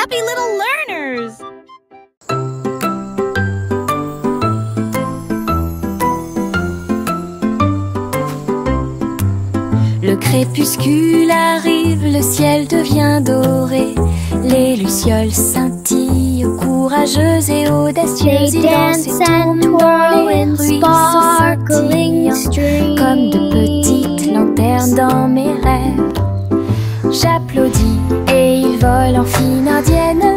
happy little learners! Le crépuscule arrive, le ciel devient doré. Les lucioles scintillent, courageuses et audacieuses. Ils dansent et tournent dans les ruisseaux scintillants, comme de petites lanternes dans mes rêves. J'applaudis et ils volent en fine indienne,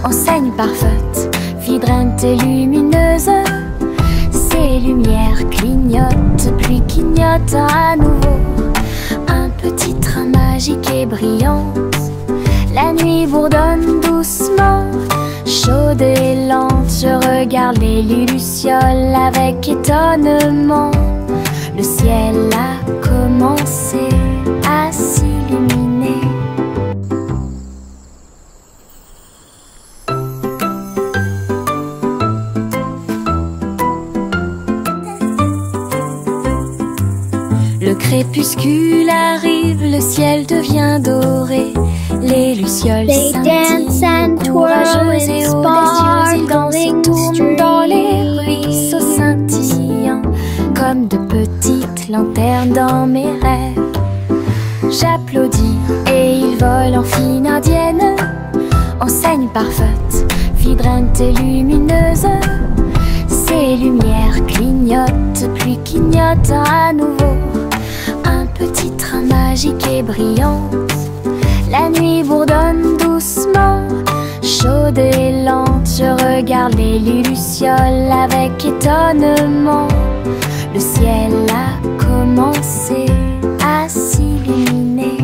enseigne parfaite, vibrante et lumineuse. Ces lumières clignotent, puis clignotent à nouveau. Un petit train magique et brillant. La nuit bourdonne doucement, chaude et lente. Je regarde les lucioles avec étonnement. Le ciel a commencé à s'illuminer. Le crépuscule arrive, le ciel devient doré. Les lucioles scintillent, courageuses et audacieuses. Ils dansent et tournent dans les ruisseaux scintillants, comme de petites lanternes dans mes rêves. J'applaudis et ils volent en fine indienne, enseigne parfaite, vibrante et lumineuse. Ces lumières clignotent, puis clignotent à nouveau. Un petit train magique et brillant. La nuit bourdonne doucement, chaude et lente. Je regarde les lucioles avec étonnement. Le ciel a commencé à s'illuminer.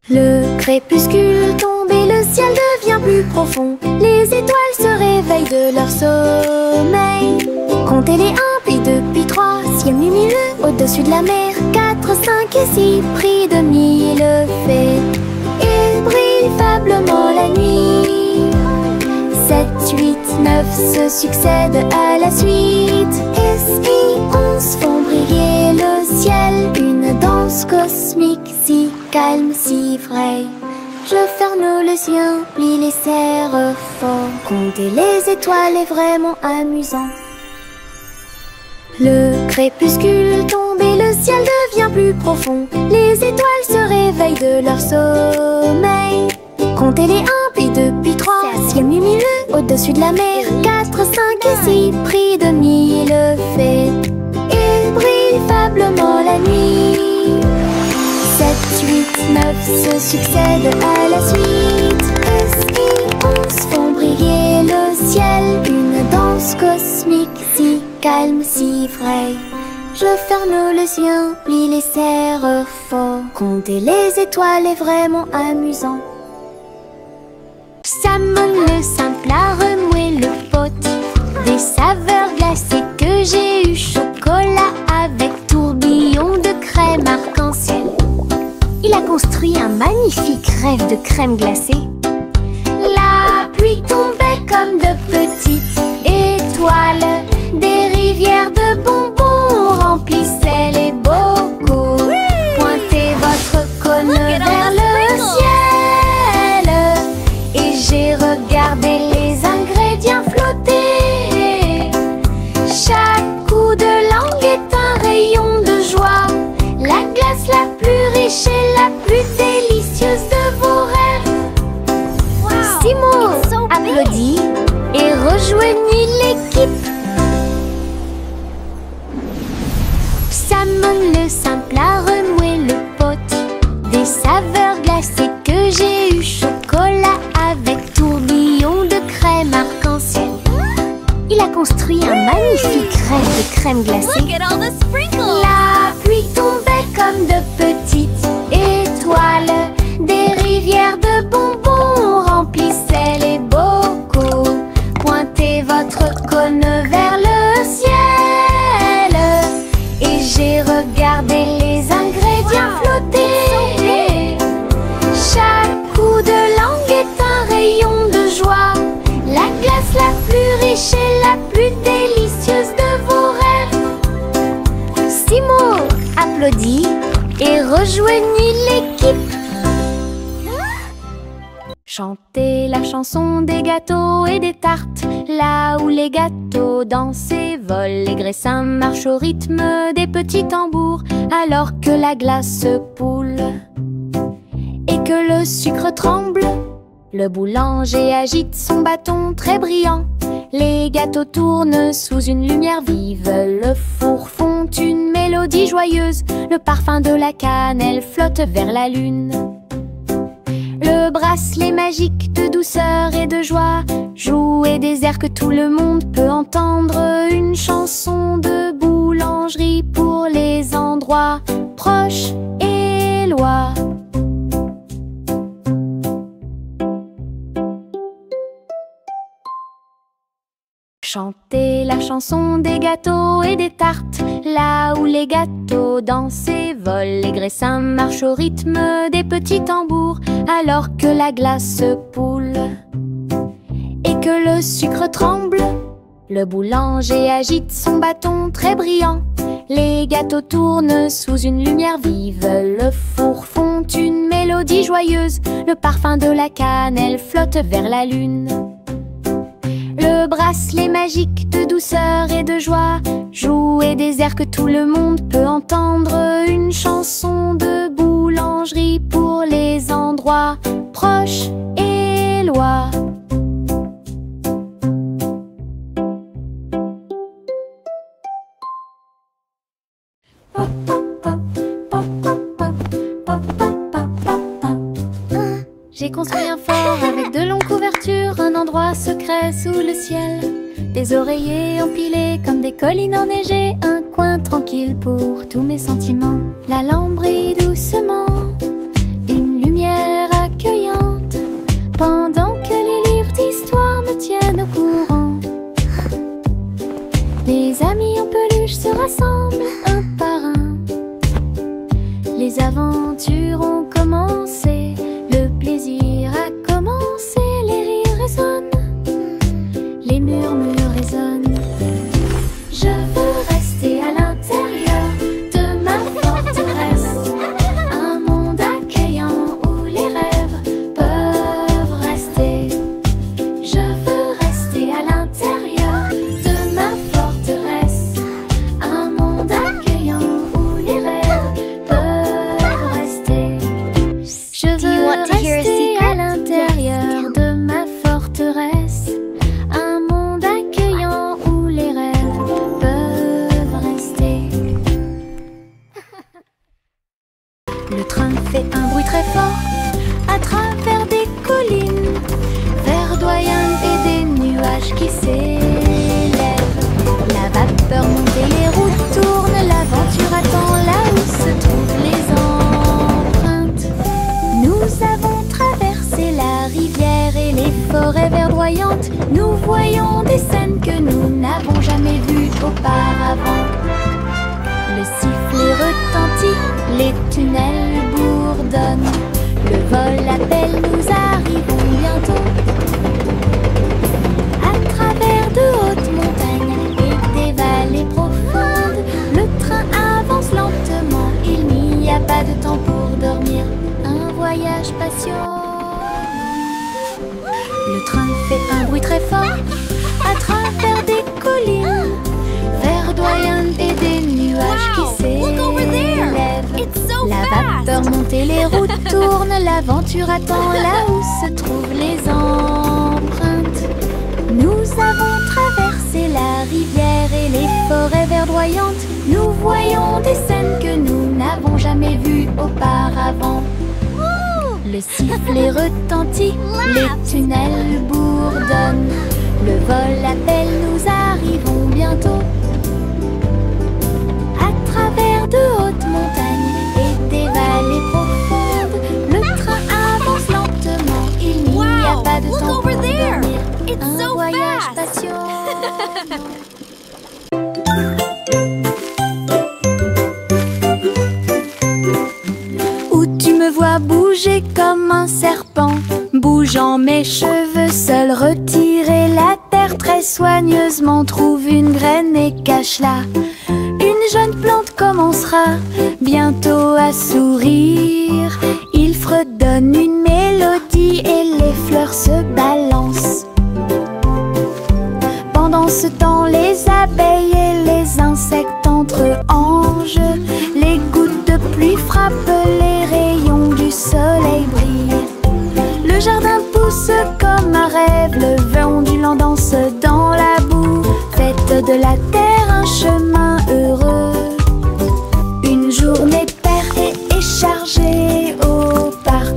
Le crépuscule tombe et le ciel devient plus profond. Les étoiles se réveillent de leur sommeil. Comptez les 1, puis 2, puis 3, ciel lumineux au-dessus de la mer. 4, 5 et 6, pris de mille fées. Il brille faiblement la nuit. 7, 8, 9 se succèdent à la suite. Et si 11 font briller le ciel, une danse cosmique si calme, si vraie. Je ferme les yeux, plie les serres fort. Compter les étoiles est vraiment amusant. Le crépuscule tombe et le ciel devient plus profond. Les étoiles se réveillent de leur sommeil. Comptez les 1, puis 2, puis 3, ciel lumineux au-dessus de la mer. 4, 5 et 6, pris de mille fées. Il brille faiblement la nuit. 7, 8, 9 se succèdent à la suite. Et si 11 font briller le ciel, une danse cosmique si calme, si vraie. Je ferme les yeux, plie les serres fort. Compter les étoiles est vraiment amusant. Salmon le simple a remué le pot. Des saveurs glacées que j'ai eu. Chocolat avec tourbillon de crème arc-en-ciel. Il a construit un magnifique rêve de crème glacée. La pluie tombait comme de petites étoiles. Des rivières de bonbons remplissaient les bocaux. Pointez votre cône vers le ciel et j'ai regardé les ingrédients flotter. Chaque coup de langue est un rayon de joie. La glace la plus riche et la plus délicieuse de vos rêves. Simo applaudit et rejoignit l'équipe. Salmon le simple a remué le pot. Des saveurs glacées que j'ai eu. Chocolat avec tourbillon de crème arc-en-ciel. Il a construit un magnifique rêve de crème glacée. La pluie tombait comme de petites étoiles. Des rivières de bonbons remplissaient les bocaux. Pointez votre cône vers le ciel et j'ai regardé les ingrédients flotter. Chaque coup de langue est un rayon de joie. La glace la plus riche et la plus délicieuse de vos rêves. Simo applaudit et rejoignit l'équipe. Chantez la chanson des gâteaux et des tartes, là où les gâteaux dansent et volent. Les graissins marchent au rythme des petits tambours, alors que la glace poule et que le sucre tremble. Le boulanger agite son bâton très brillant. Les gâteaux tournent sous une lumière vive. Le four fond une mélodie joyeuse. Le parfum de la cannelle flotte vers la lune. Le bracelet magique de douceur et de joie jouer des airs que tout le monde peut entendre. Une chanson de boulangerie pour les endroits proches et loin. Chantez la chanson des gâteaux et des tartes, là où les gâteaux dansent et volent. Les graissins marchent au rythme des petits tambours, alors que la glace poule et que le sucre tremble. Le boulanger agite son bâton très brillant. Les gâteaux tournent sous une lumière vive. Le four fond une mélodie joyeuse. Le parfum de la cannelle flotte vers la lune. Le bracelet magique de douceur et de joie jouer des airs que tout le monde peut entendre. Une chanson de boulangerie pour les endroits proches et loin. J'ai construit un fort avec de longues couvertures, un endroit secret sous le ciel. Des oreillers empilés comme des collines enneigées, un coin tranquille pour tous mes sentiments. La lampe brille doucement, une lumière accueillante, pendant que les livres d'histoire me tiennent au courant. Les amis en peluche se rassemblent un par un. Les aventures ont commencé. Le plaisir a commencé, les rires résonnent, les murmures résonnent. Je veux rester à l'intérieur de ma forteresse, un monde accueillant où les rêves peuvent rester. Je veux rester à l'intérieur de ma forteresse, un monde accueillant où les rêves peuvent rester. Je veux rester à l'intérieur de ma forteresse, un monde accueillant où les rêves peuvent rester. Le train fait un bruit très fort à travers des collines verdoyantes et des nuages qui s'élèvent. La vapeur monte et les routes tournent, l'aventure attend là où se trouvent les empreintes. Nous avons traversé la rivière et les forêts verdoyantes. Nous voyons des scènes que nous n'avons jamais vues auparavant. Le sifflet retentit, les tunnels bourdonnent. Le vol appelle, nous arrivons bientôt. À travers de hautes montagnes et des vallées profondes, le train avance lentement, il n'y a pas de temps pour dormir. Un voyage patient. Le train fait un bruit très fort à travers des collines verdoyantes et des nuages qui s'élèvent. La vapeur monte et les routes tournent, l'aventure attend là où se trouvent les empreintes. Nous avons traversé la rivière et les forêts verdoyantes. Nous voyons des scènes que nous n'avons jamais vues auparavant. Le sifflet retentit, les tunnels bourdonnent. Le vol appelle, nous arrivons bientôt. À travers de hautes montagnes et des vallées profondes, le train avance lentement, il n'y a pas de temps pour dormir. Un voyage patient. Où tu me vois bouger comme un serpent, bougeant mes cheveux seul, retirer la terre très soigneusement, trouve une graine et cache-la. Une jeune plante commencera bientôt à sourire. Il fredonne une mélodie et les fleurs pluie frappent, les rayons du soleil brillent. Le jardin pousse comme un rêve, le vent ondulant danse dans la boue. Faites de la terre un chemin heureux. Une journée paire et chargée au parc.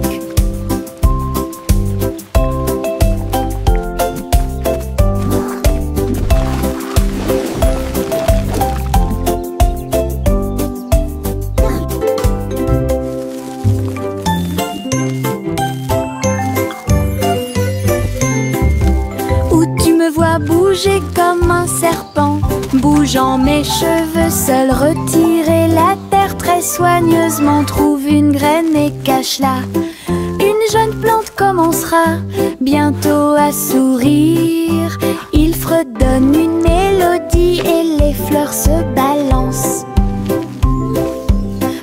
Bouger comme un serpent, bougeant mes cheveux, seul retirer la terre très soigneusement. Trouve une graine et cache-la. Une jeune plante commencera bientôt à sourire. Il fredonne une mélodie et les fleurs se balancent.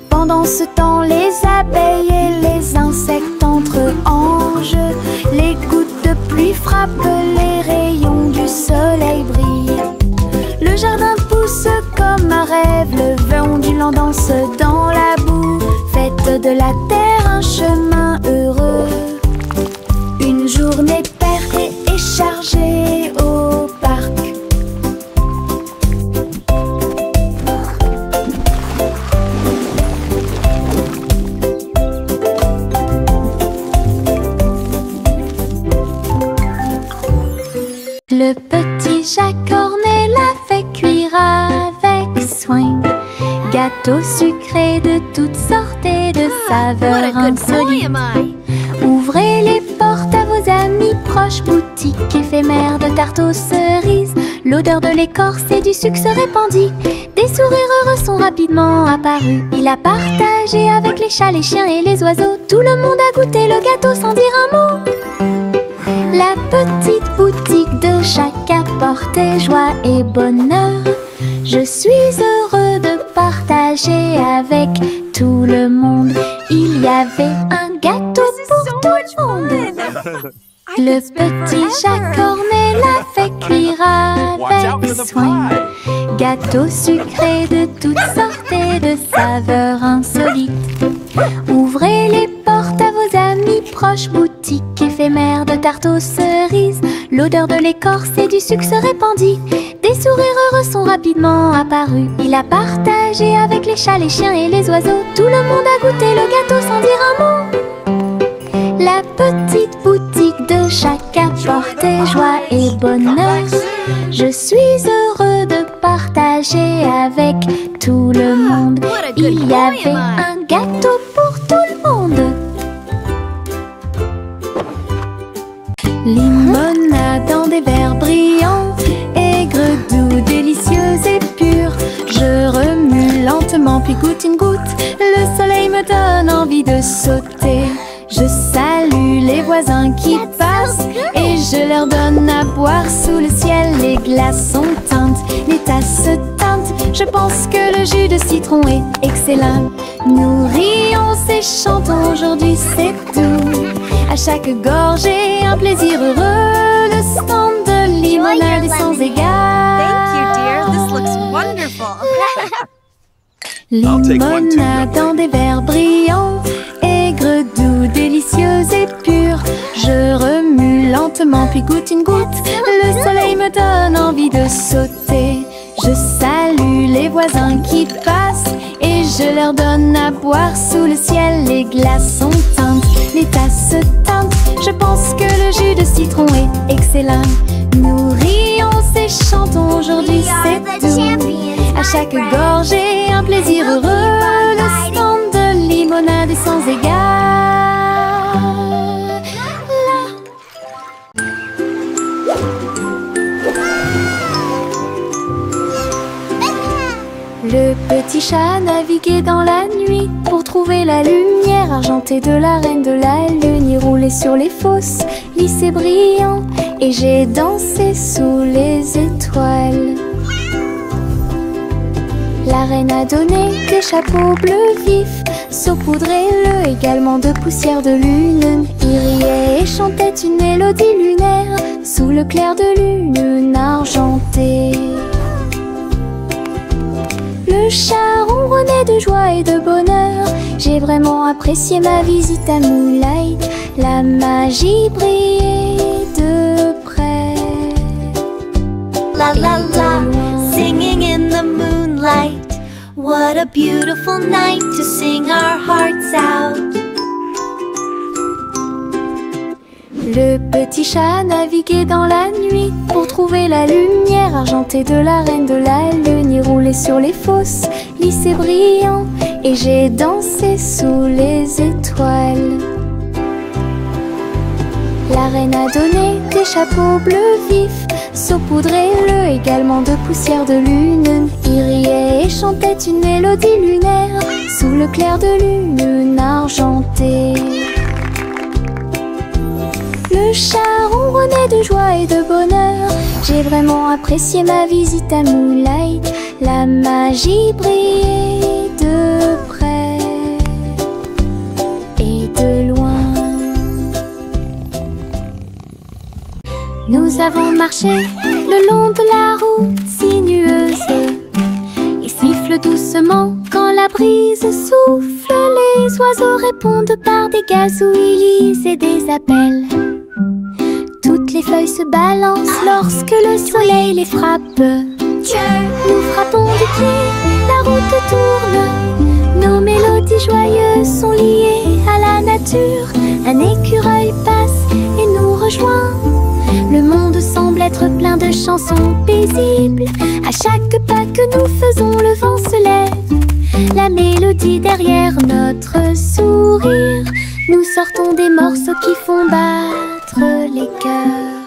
Pendant ce temps, les abeilles et les insectes entrent en jeu. Les gouttes de pluie frappent, les rayons du soleil brillent. Le jardin pousse comme un rêve, le vent ondulant danse dans la boue. Faites de la terre un chemin heureux. Une journée paire et chargée au parc. Le petit Jacques Cornet l'a fait cuire avec soin. Gâteau sucré de toutes sortes et de saveurs insolites. Ouvrez les portes à vos amis proches, boutique éphémère de tarte aux cerises. L'odeur de l'écorce et du sucre se répandit. Des sourires heureux sont rapidement apparus. Il a partagé avec les chats, les chiens et les oiseaux. Tout le monde a goûté le gâteau sans dire un mot. La petite boutique de Jacques apportait joie et bonheur. Je suis heureux de partager avec tout le monde. Il y avait un gâteau pour tout le monde. Le petit Jacques Cornet l'a fait cuire avec soin. Gâteau sucré de toutes sortes et de saveurs insolites. Ouvrez les portes à vos amis proches, boutique éphémère de tarte aux cerises. L'odeur de l'écorce et du sucre se répandit. Des sourires heureux sont rapidement apparus. Il a partagé avec les chats, les chiens et les oiseaux. Tout le monde a goûté le gâteau sans dire un mot. La petite boutique de Jacques apportait joie et bonheur. Je suis heureux de partager avec tout le monde. Il y avait un gâteau pour tout le monde. Limonade dans des verres brillants, aigre, doux, délicieuse et pure. Je remue lentement puis goûte une goutte. Le soleil me donne envie de sauter. Je salue les voisins qui passent et je leur donne à boire sous le ciel. Les glaçons teintent, les tasses se teintent. Je pense que le jus de citron est excellent. Nous rions et chantons, aujourd'hui c'est tout. À chaque gorgée, un plaisir heureux. Le stand de limonade est sans égal. Thank you, dear. This looks wonderful. Limonade dans des verres brillants, aigre, doux, délicieuse et pure. Je remue lentement puis goûte une goutte. Le soleil me donne envie de sauter. Je salue les voisins qui passent et je leur donne à boire sous le ciel. Les glaçons teintent, les tasses se teintent. Je pense que le jus de citron est excellent. Nous rions et chantons, aujourd'hui c'est tout. À chaque gorgée, un plaisir heureux. Le stand de limonade est sans égal. Le petit chat naviguait dans la nuit pour trouver la lumière argentée de la reine de la lune. Il roulait sur les fosses, lisse et brillant, et j'ai dansé sous les étoiles. La reine a donné des chapeaux bleus vifs, saupoudrez-le également de poussière de lune. Il riait et chantait une mélodie lunaire sous le clair de lune argentée. Le chat ronronnait de joie et de bonheur. J'ai vraiment apprécié ma visite à Moonlight. La magie brillait de près. La la la, singing in the moonlight. What a beautiful night to sing our hearts out. Le petit chat naviguait dans la nuit pour trouver la lumière argentée de la reine de la lune. Il roulait sur les fosses, lisse et brillant, et j'ai dansé sous les étoiles. La reine a donné des chapeaux bleus vifs, saupoudrés-le également de poussière de lune. Il riait et chantait une mélodie lunaire sous le clair de lune argentée. Le chat ronronnait de joie et de bonheur. J'ai vraiment apprécié ma visite à Moonlight. La magie brillait de près et de loin. Nous avons marché le long de la route sinueuse. Il siffle doucement quand la brise souffle. Les oiseaux répondent par des gazouillis et des appels. Toutes les feuilles se balancent lorsque le soleil les frappe. Nous frappons du pied, la route tourne. Nos mélodies joyeuses sont liées à la nature. Un écureuil passe et nous rejoint. Le monde semble être plein de chansons paisibles. À chaque pas que nous faisons, le vent se lève. La mélodie derrière notre sourire. Nous sortons des morceaux qui font battre les cœurs.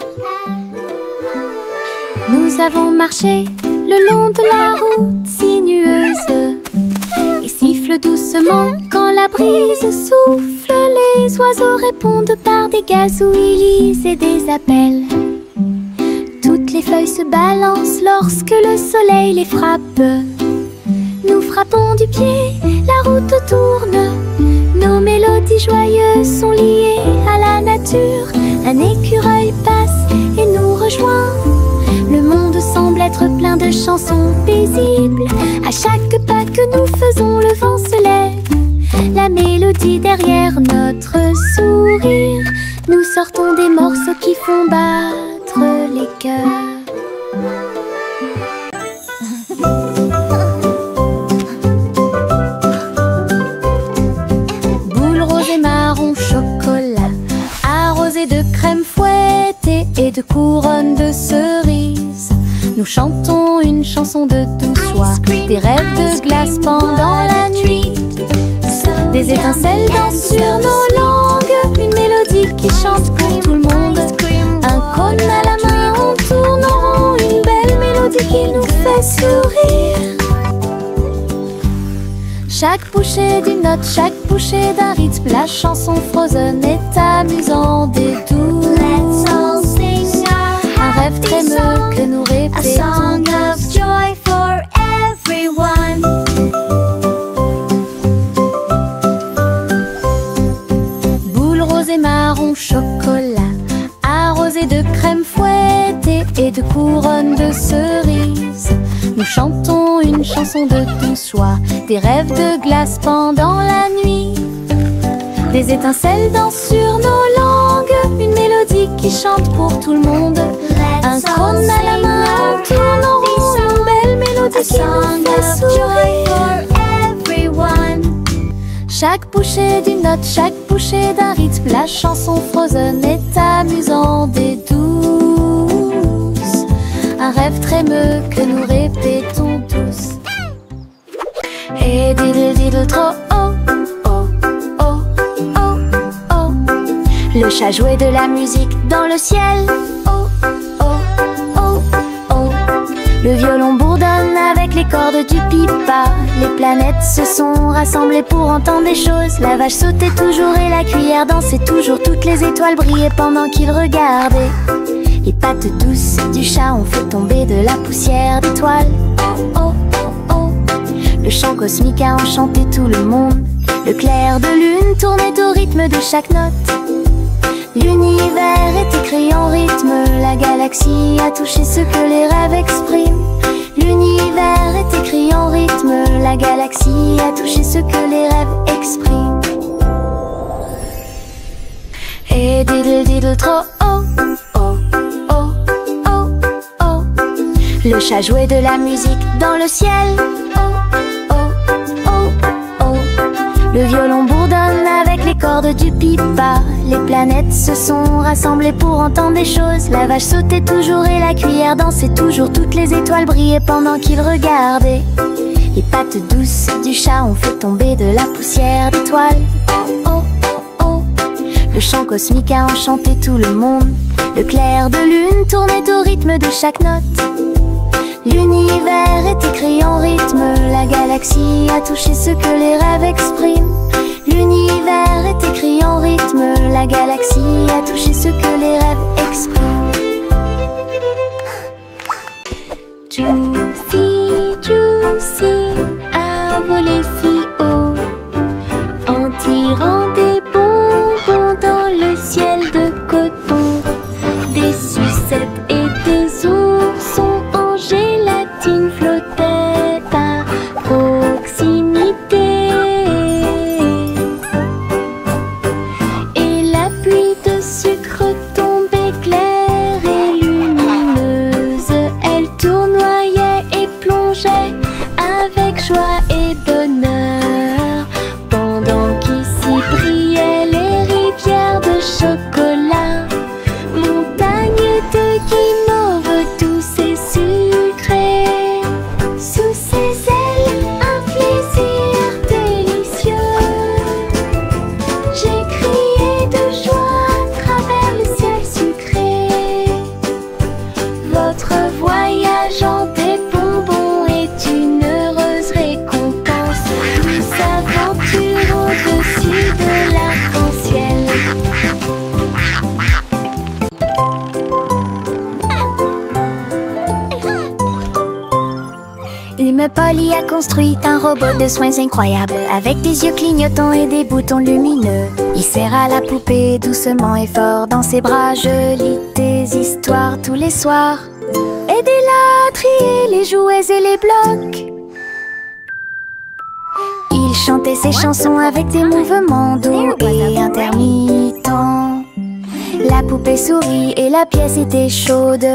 Nous avons marché le long de la route sinueuse. Il siffle doucement quand la brise souffle. Les oiseaux répondent par des gazouillis et des appels. Toutes les feuilles se balancent lorsque le soleil les frappe. Nous frappons du pied, la route tourne. Nos mélodies joyeuses sont liées à la nature. Un écureuil passe et nous rejoint. Le monde semble être plein de chansons paisibles. À chaque pas que nous faisons, le vent se lève. La mélodie derrière notre sourire. Nous sortons des morceaux qui font battre les cœurs. Boule rose et marron chocolat, arrosée de crème fouettée et de couronnes de cerises. Nous chantons une chanson de douce soie, des rêves de glace pendant la nuit. Des étincelles dansent sur nos langues, une mélodie qui chante pour tout le monde. Un cône à la main, on tourne en rond, une belle mélodie qui nous fait sourire. Chaque bouchée d'une note, chaque bouchée d'un rythme, la chanson Frozen est amusante et douce. Let's all sing Un rêve trémeux que nous a song répétons of tous. joy for everyone. Boule rose et marron chocolat, arrosée de crème fouettée et de couronnes de cerises. Nous chantons une chanson de douce joie, des rêves de glace pendant la nuit. Des étincelles dansent sur nos langues, une mélodie qui chante pour tout le monde. Un cône à la main, on tourne en rond, une belle mélodie qui nous fait sourire. Chaque bouchée d'une note, chaque bouchée d'un rythme, la chanson Frozen est amusante et douce. Un rêve trémeux que nous répétons tous. Et diddle diddle trop oh, oh, oh, oh, oh. Le chat jouait de la musique dans le ciel. Oh, oh, oh, oh. Le violon bourdonne avec les cordes du pipa. Les planètes se sont rassemblées pour entendre des choses. La vache sautait toujours et la cuillère dansait toujours. Toutes les étoiles brillaient pendant qu'ils regardaient. Les pattes douces du chat ont fait tomber de la poussière d'étoiles. Oh, oh, oh, oh. Le chant cosmique a enchanté tout le monde. Le clair de lune tournait au rythme de chaque note. L'univers est écrit en rythme. La galaxie a touché ce que les rêves expriment. L'univers est écrit en rythme, la galaxie a touché ce que les rêves expriment. Et diddle diddle trop oh, oh, oh, oh, oh. Le chat jouait de la musique dans le ciel. Oh, oh, oh, oh. Le violon bourdonne avec les cordes du pipa. Les planètes se sont rassemblées pour entendre des choses. La vache sautait toujours et la cuillère dansait toujours. Toutes les étoiles brillaient pendant qu'ils regardaient. Les pattes douces du chat ont fait tomber de la poussière d'étoiles. Oh, oh, oh, oh. Le chant cosmique a enchanté tout le monde. Le clair de lune tournait au rythme de chaque note. L'univers est écrit en rythme, la galaxie a touché ce que les rêves expriment. L'univers est écrit en rythme, la galaxie a touché ce que les rêves expriment. Juicy, Juicy a volé si haut en tirant des bonbons dans le ciel de coton. Des sucettes et des oursons en gélatine flottaient à proximité. Et la pluie de sucre tombait claire et lumineuse. Elle tournoyait et plongeait avec joie et bonheur, pendant qu'ici brillaient les rivières de chocolat, montagnes de guimauve douces et sucrées. Sous ses ailes, un plaisir délicieux. J'ai crié de joie à travers le ciel sucré. Votre voyage en des bonbons est une heureuse récompense. Douce aventure au-dessus de l'arc-en-ciel. Lime Polly a construit un robot de soins incroyable, avec des yeux clignotants et des boutons lumineux. Il serra la poupée doucement et fort dans ses bras. Je lis des histoires tous les soirs. Aidez-la à trier les jouets et les blocs. Il chantait ses chansons avec des mouvements doux et intermittents. La poupée sourit et la pièce était chaude.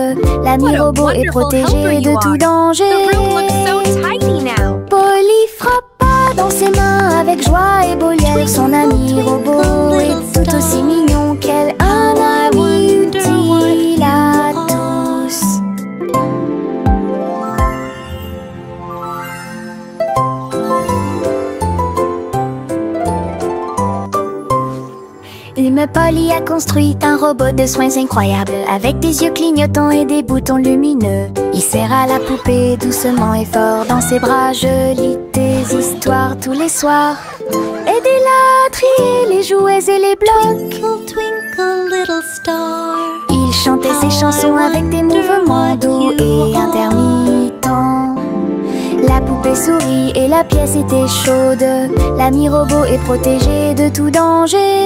L'ami robot est protégé de tout danger. The room looks so tidy now. Polly frappa dans ses mains avec joie et Bolière. Son ami robot est tout aussi mignon qu'elle. Un ami utile à tous. Lime Polly a construit un robot de soins incroyable, avec des yeux clignotants et des boutons lumineux. Il serra la poupée doucement et fort dans ses bras. Je lis des histoires tous les soirs. Aidez-la à trier les jouets et les blocs. Twinkle, twinkle, little star. Il chantait ses chansons avec des mouvements doux et intermittents. La poupée sourit et la pièce était chaude. L'ami robot est protégé de tout danger.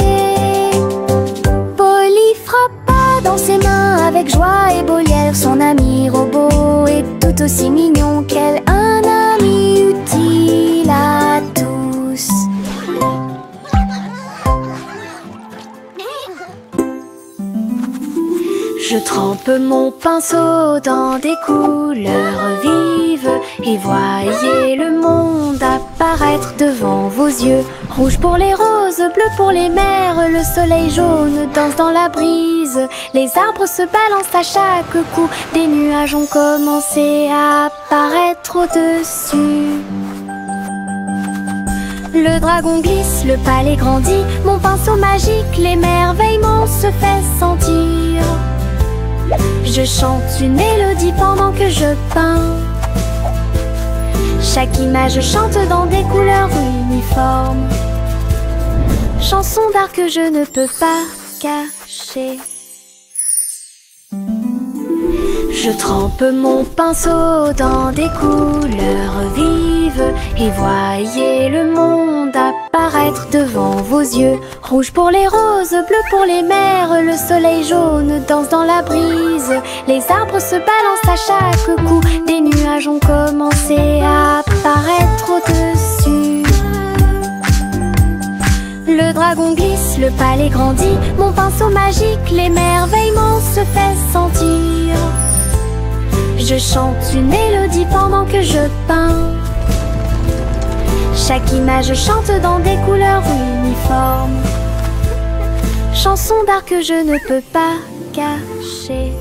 Polly frappa dans ses mains avec joie et Bolière. Son ami robot est tout aussi mignon qu'elle. Un ami utile à tous. Je trempe mon pinceau dans des couleurs vives et voyez le monde apparaître devant vos yeux. Rouge pour les roses, bleu pour les mers, le soleil jaune danse dans la brise. Les arbres se balancent à chaque coup, des nuages ont commencé à apparaître au-dessus. Le dragon glisse, le palais grandit, mon pinceau magique, l'émerveillement se fait sentir. Je chante une mélodie pendant que je peins. Chaque image chante dans des couleurs uniformes. Chanson d'art que je ne peux pas cacher. Je trempe mon pinceau dans des couleurs vives et voyez le monde apparaître devant vos yeux. Rouge pour les roses, bleu pour les mers, le soleil jaune danse dans la brise. Les arbres se balancent à chaque coup, des nuages ont commencé à apparaître au-dessus. Le dragon glisse, le palais grandit, mon pinceau magique, l'émerveillement se fait sentir. Je chante une mélodie pendant que je peins. Chaque image chante dans des couleurs uniformes. Chanson d'art que je ne peux pas cacher.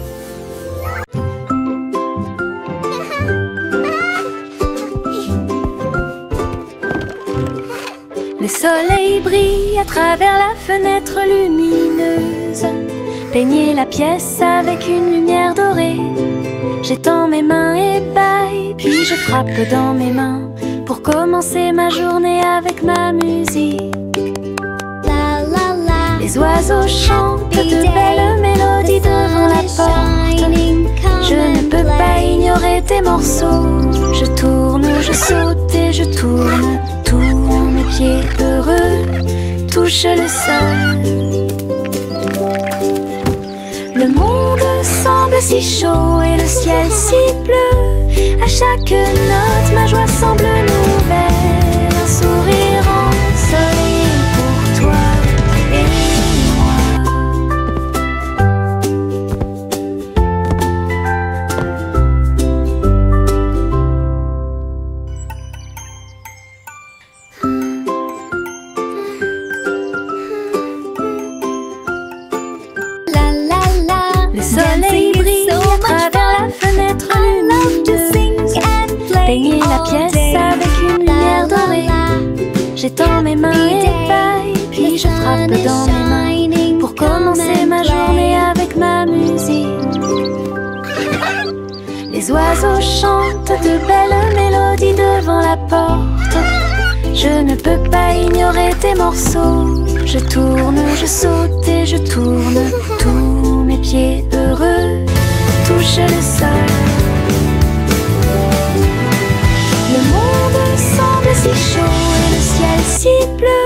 Le soleil brille à travers la fenêtre lumineuse. Peignez la pièce avec une lumière dorée. J'étends mes mains et baille, puis je frappe dans mes mains pour commencer ma journée avec ma musique. La la la. Les oiseaux chantent de belles mélodies devant la porte. Je ne peux pas ignorer tes morceaux. Je tourne, je saute et je tourne. Tous mes pieds heureux touchent le sol. Le monde semble si chaud et le ciel si bleu. À chaque note, ma joie semble nouvelle. Un sourire ensoleillé pour toi et le soleil brille à travers la fenêtre lumineuse. Peignez la pièce avec une lumière dorée. J'étends mes mains et baille, puis je frappe dans mes mains pour commencer ma journée avec ma musique. Les oiseaux chantent de belles mélodies devant la porte. Je ne peux pas ignorer tes morceaux. Je tourne, je saute et je tourne. Tous mes pieds heureux touchent le sol. Le monde semble si chaud et le ciel si bleu.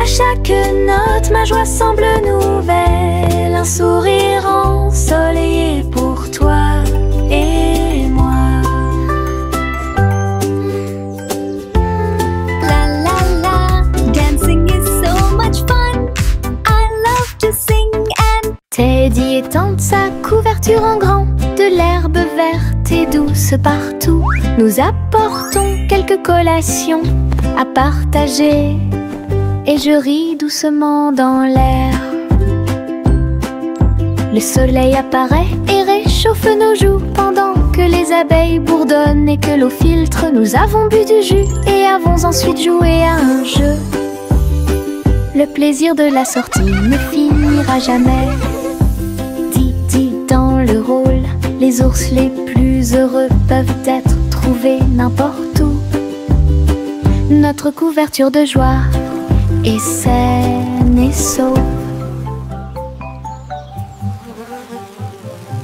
À chaque note, ma joie semble nouvelle. Un sourire ensoleillé pour toi et moi. La la la. Dancing is so much fun. I love to sing and Teddy étend sa couverture en grand, de l'herbe verte et douce partout. Nous apportons quelques collations à partager et je ris doucement dans l'air. Le soleil apparaît et réchauffe nos joues pendant que les abeilles bourdonnent et que l'eau filtre. Nous avons bu du jus et avons ensuite joué à un jeu. Le plaisir de la sortie ne finira jamais. Didi dans le rôle, les ours les plus heureux peuvent être trouvés n'importe où. Notre couverture de joie est saine et sauve.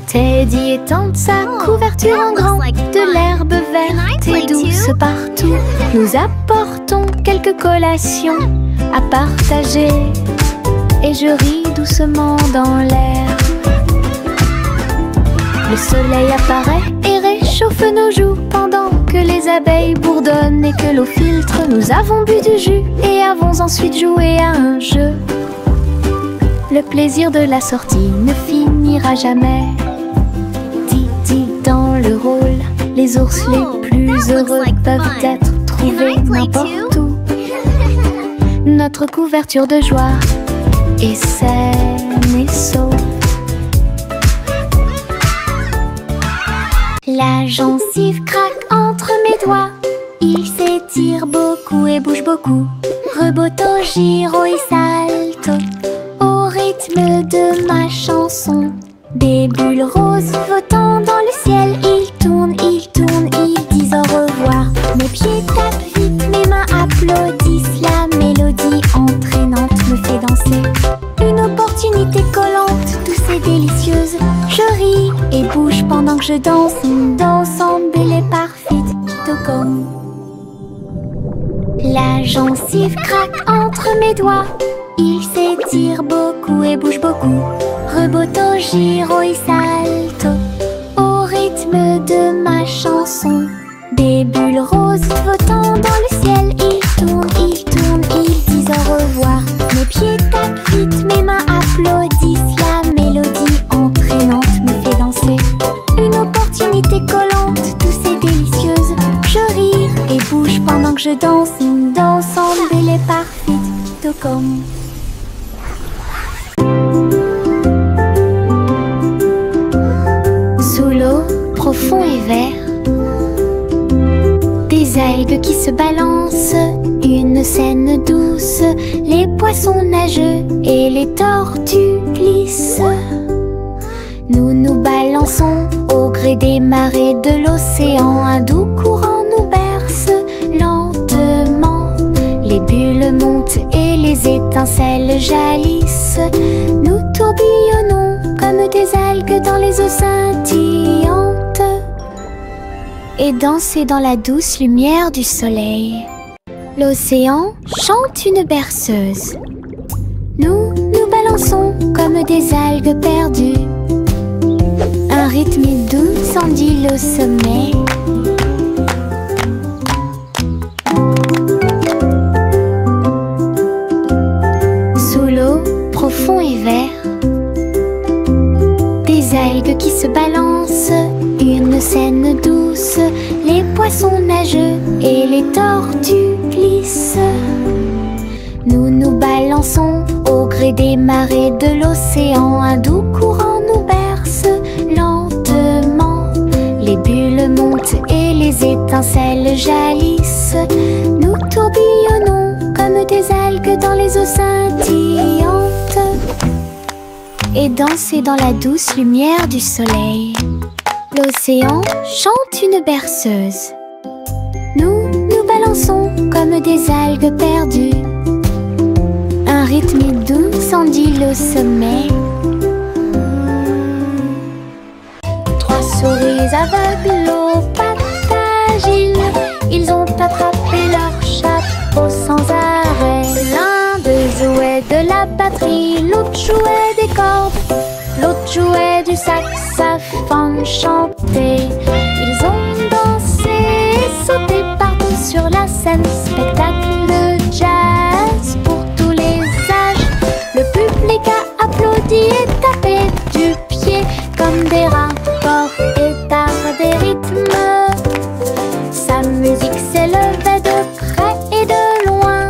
Teddy étend sa couverture en grand, de l'herbe verte et douce partout. Nous apportons quelques collations à partager et je ris doucement dans l'air. Le soleil apparaît et réchauffe nos joues pendant que les abeilles bourdonnent et que l'eau filtre. Nous avons bu du jus et avons ensuite joué à un jeu. Le plaisir de la sortie ne finira jamais. Didi dans le rôle, les ours les plus heureux peuvent être trouvés n'importe où. Notre couverture de joie est saine et sauve. La gencive craque entre mes doigts. Il s'étire beaucoup et bouge beaucoup. Reboto, giro et salto au rythme de ma chanson. Des boules roses flottant dans le ciel. Ils tournent, ils disent au revoir. Mes pieds tapent vite, mes mains applaudissent. La mélodie entraînante me fait danser. Une opportunité collante, douce et délicieuse. Je ris et bouge pendant que je danse, on danse ensemble, les parfaits comme. La gencive craque entre mes doigts. Il s'étire beaucoup et bouge beaucoup. Reboto, giro et salto au rythme de ma chanson. Des bulles roses flottant dans le ciel. Ils tournent, ils disent au revoir. Mes pieds tapent vite, mes mains applaudissent. La mélodie entraînante me fait danser. Une opportunité collante, douce et délicieuse. Je ris et bouge pendant que je danse. On danse ensemble et les parfaits comme. Sous l'eau, profond et vert, des algues qui se balancent, une scène douce, les poissons nageux et les tortues glissent. Nous nous balançons au gré des marées de l'océan, un doux courant nous berce lentement. Les bulles montent et les étincelles jaillissent. Nous tourbillonnons comme des algues dans les eaux scintillantes et danser dans la douce lumière du soleil. L'océan chante une berceuse. Nous nous balançons comme des algues perdues. Un rythme doux s'endile au sommet. Sous l'eau, profond et vert, des algues qui se balancent, une scène douce, les poissons nageux et les tortues glissent. Nous nous balançons au gré des marées de l'océan, un doux courant nous berce lentement. Les bulles montent et les étincelles jaillissent. Nous tourbillonnons comme des algues dans les eaux scintillantes et danser dans la douce lumière du soleil. L'océan chante une berceuse. Nous nous balançons comme des algues perdues. Un rythme doux s'endile au sommet. Trois souris aveugles aux pattes agiles, ils ont attrapé leur chapeau sans arrêt. L'un d'eux jouait de la batterie, l'autre jouait des cordes, l'autre jouait du saxophone chanté. Ils ont dansé et sauté partout sur la scène. Spectacle de jazz pour tous les âges. Le public a applaudi et tapé du pied comme des rats, corps et tard des rythmes. Sa musique s'élevait de près et de loin.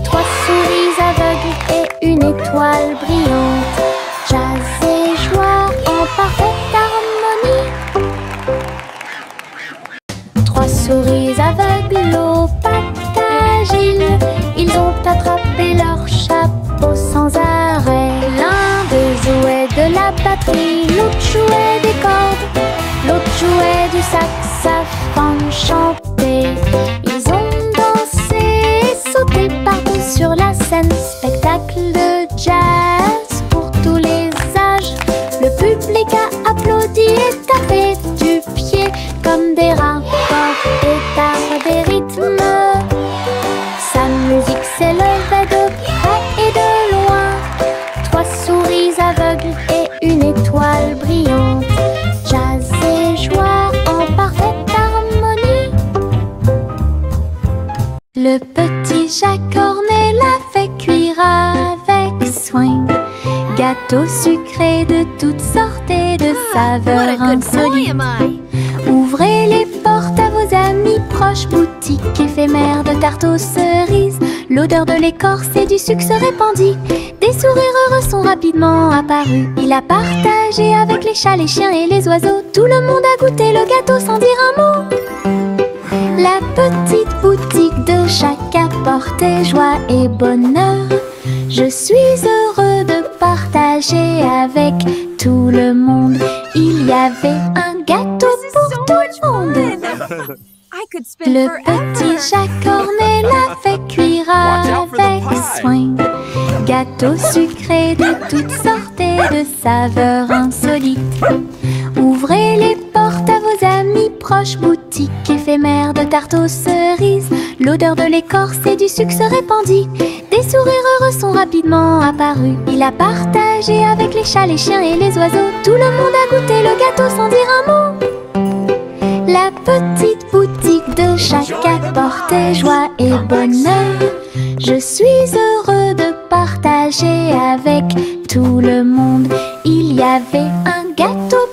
Trois souris aveugles et une étoile brillante. Jazz et joie en parfaite harmonie. Trois souris aveugles aux pattes agiles, ils ont attrapé leur chapeau sans arrêt. L'un d'eux jouait de la batterie, l'autre jouait des cordes, l'autre jouait du saxophone chanté. Ils ont dansé et sauté partout sur la scène. Spectacle de jazz pour tous les âges. Le public a applaudi et tapé du pied comme des rats, corps et tard des rythmes. Sa musique s'élevait de près et de loin. Trois souris aveugles et une étoile brillante. Jazz et joie en parfaite harmonie. Le petit Jacques Cornet l'a fait cuire avec soin. Gâteaux sucrés de toutes sortes et de saveurs insolites. Ouvrez les portes à vos amis proches, boutique éphémère de tarte aux cerises. L'odeur de l'écorce et du sucre se répandit. Des sourires heureux sont rapidement apparus. Il a partagé avec les chats, les chiens et les oiseaux. Tout le monde a goûté le gâteau sans dire un mot. La petite boutique de Jacques apportait joie et bonheur. Je suis heureux de partager avec tout le monde. Il y avait un gâteau pour tout le monde. Le petit Jacques Cornet l'a fait cuire avec soin. Gâteau sucré de toutes sortes et de saveurs insolites. Ouvrez les portes vos amis proches, boutique éphémère de tarte aux cerises. L'odeur de l'écorce et du sucre se répandit. Des sourires heureux sont rapidement apparus. Il a partagé avec les chats, les chiens et les oiseaux. Tout le monde a goûté le gâteau sans dire un mot. La petite boutique de chaque apportait joie et bonheur. Je suis heureux de partager avec tout le monde. Il y avait un gâteau